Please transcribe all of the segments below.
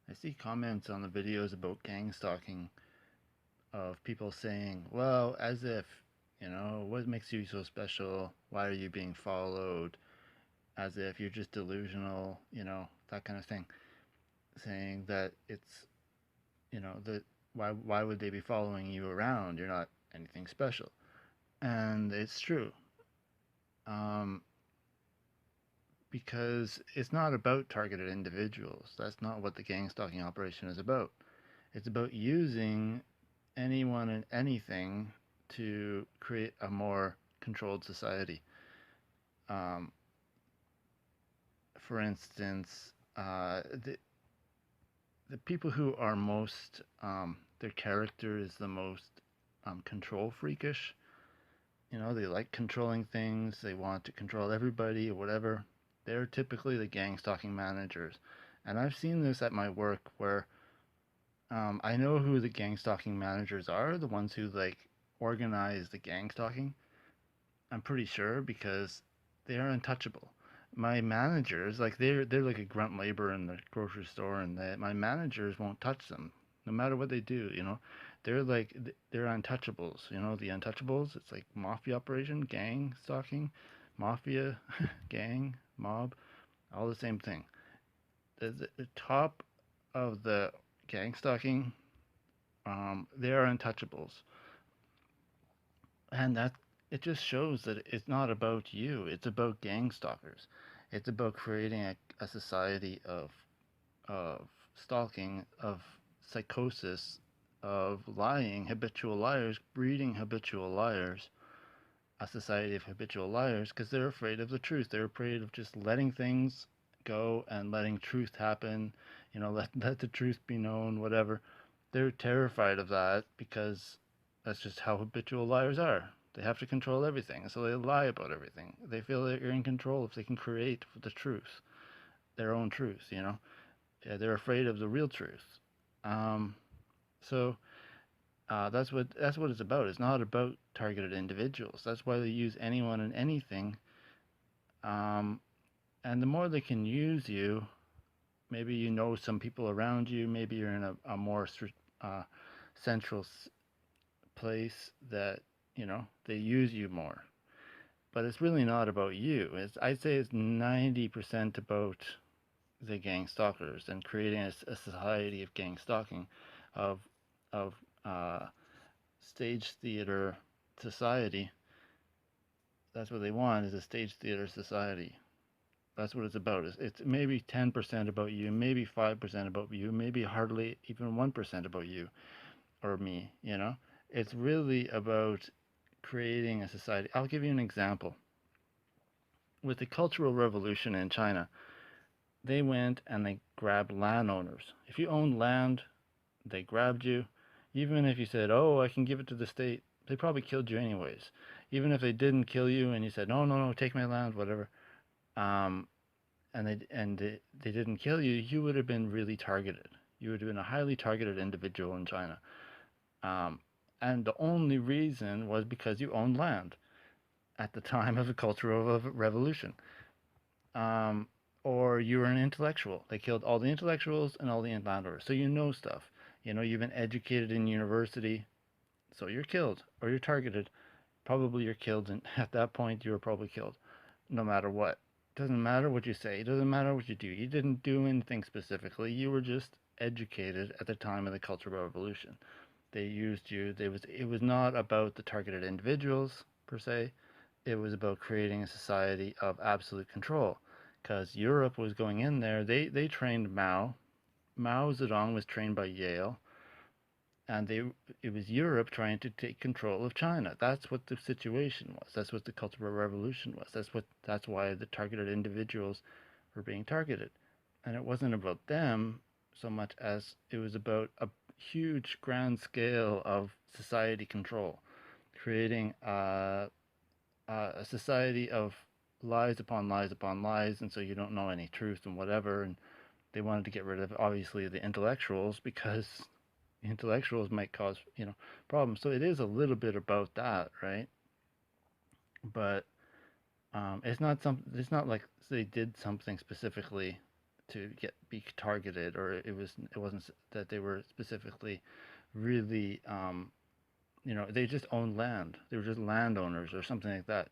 I see comments on the videos about gang stalking of people saying, well, as if, what makes you so special? Why are you being followed? As if you're just delusional, that kind of thing. Saying that it's, that why would they be following you around? You're not anything special. And it's true. Um, because it's not about targeted individuals. That's not what the gang stalking operation is about. It's about using anyone and anything to create a more controlled society. Um, for instance, the people who are most, their character is the most control freakish. They like controlling things, they want to control everybody or whatever. They're typically the gang stalking managers. And I've seen this at my work where I know who the gang stalking managers are, the ones who like organize the gang stalking. I'm pretty sure because they are untouchable. My managers, like they're like a grunt labor in the grocery store, and my managers won't touch them, no matter what they do. They're like they're untouchables. The untouchables. It's like mafia operation, gang stalking, mafia, gang, mob, all the same thing. The top of the gang stalking, they are untouchables, and that it just shows that it's not about you. It's about gang stalkers. It's about creating a society of stalking, of psychosis, of lying, habitual liars, breeding habitual liars, a society of habitual liars, because they're afraid of the truth. They're afraid of just letting things go and letting truth happen. Let the truth be known, whatever. They're terrified of that because that's just how habitual liars are. They have to control everything, so they lie about everything. They feel they're in control if they can create the truth, their own truth. Yeah, they're afraid of the real truth. Um, so that's what it's about. It's not about targeted individuals. That's why they use anyone and anything. Um, and the more they can use you, maybe some people around you. Maybe you're in a more uh, central place that they use you more. But it's really not about you. I'd say it's 90% about the gang stalkers and creating a society of gang stalking, of of stage theater society. That's what they want, is a stage theater society. That's what it's about. It's maybe 10% about you, maybe 5% about you, maybe hardly even 1% about you or me. It's really about creating a society. I'll give you an example. With the Cultural Revolution in China, they went and they grabbed landowners. If you owned land, they grabbed you. Even if you said, "Oh, I can give it to the state," they probably killed you anyways. Even if they didn't kill you and you said, "No, no, no, take my land, whatever," um, and they didn't kill you, you would have been really targeted. You would have been a highly targeted individual in China. Um, and the only reason was because you owned land at the time of the Cultural Revolution. Um, or you were an intellectual. They killed all the intellectuals and all the landowners. So you know stuff. You've been educated in university, so you're killed or you're targeted. Probably you're killed, and at that point you were probably killed, no matter what. Doesn't matter what you say. It doesn't matter what you do. You didn't do anything specifically. You were just educated at the time of the Cultural Revolution. They used you. It was not about the targeted individuals per se. It was about creating a society of absolute control. Because Europe was going in there. They trained Mao. Mao Zedong was trained by Yale, and it was Europe trying to take control of China. That's what the situation was. That's what the Cultural Revolution was. That's why the targeted individuals were being targeted, and it wasn't about them so much as it was about a huge grand scale of society control, creating a society of lies upon lies upon lies, and so you don't know any truth and whatever. And they wanted to get rid of obviously the intellectuals because the intellectuals might cause problems. So it is a little bit about that, right? But it's not like they did something specifically to get be targeted, or it wasn't that they were specifically really they just owned land. They were just landowners or something like that.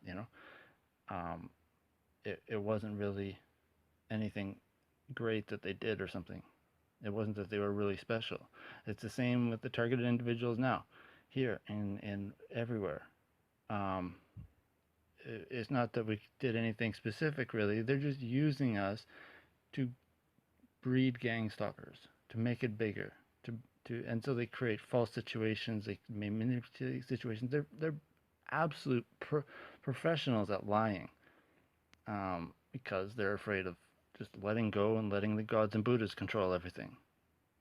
Um, it wasn't really anything great that they did or something. It wasn't that they were really special. It's the same with the targeted individuals now, here and everywhere. Um, it's not that we did anything specific really. They're just using us to breed gang stalkers, to make it bigger, and so they create false situations. They may manipulate situations. They're absolute professionals at lying, because they're afraid of just letting go and letting the gods and Buddhas control everything.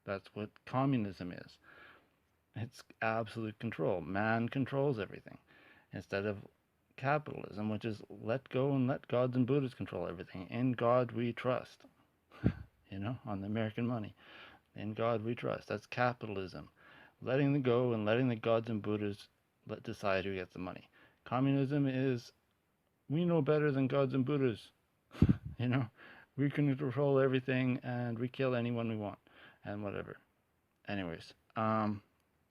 That's what communism is. It's absolute control. Man controls everything, instead of capitalism, which is let go and let gods and Buddhas control everything. In God we trust. On the American money. In God we trust. That's capitalism. Letting them go and letting the gods and Buddhas decide who gets the money. Communism is we know better than gods and Buddhas. you know, we can control everything and we kill anyone we want and whatever. Anyways,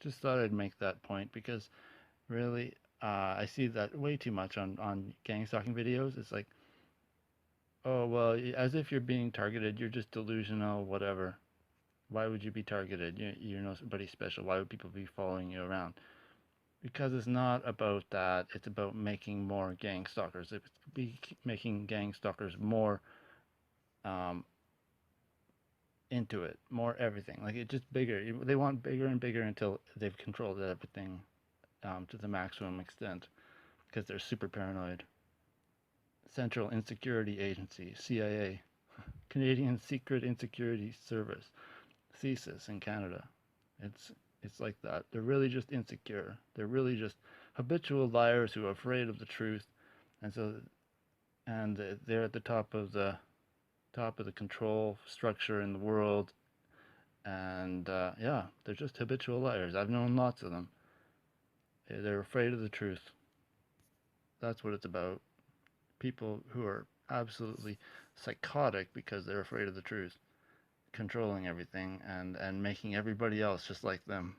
just thought I'd make that point because really, I see that way too much on gang stalking videos. It's like, oh well, as if you're being targeted, you're just delusional, whatever. Why would you be targeted? You're nobody special. Why would people be following you around? Because it's not about that. It's about making more gang stalkers. It's making gang stalkers more um, into it, more everything. Like it just bigger. They want bigger and bigger until they've controlled everything to the maximum extent because they're super paranoid. Central Insecurity Agency, CIA, Canadian Secret Insecurity Service, CSIS in Canada. It's it's like that. They're really just insecure. They're really just habitual liars who are afraid of the truth, and so and they're at the top of the control structure in the world. And yeah, they're just habitual liars. I've known lots of them. They're afraid of the truth. That's what it's about. People who are absolutely psychotic because they're afraid of the truth, controlling everything and making everybody else just like them.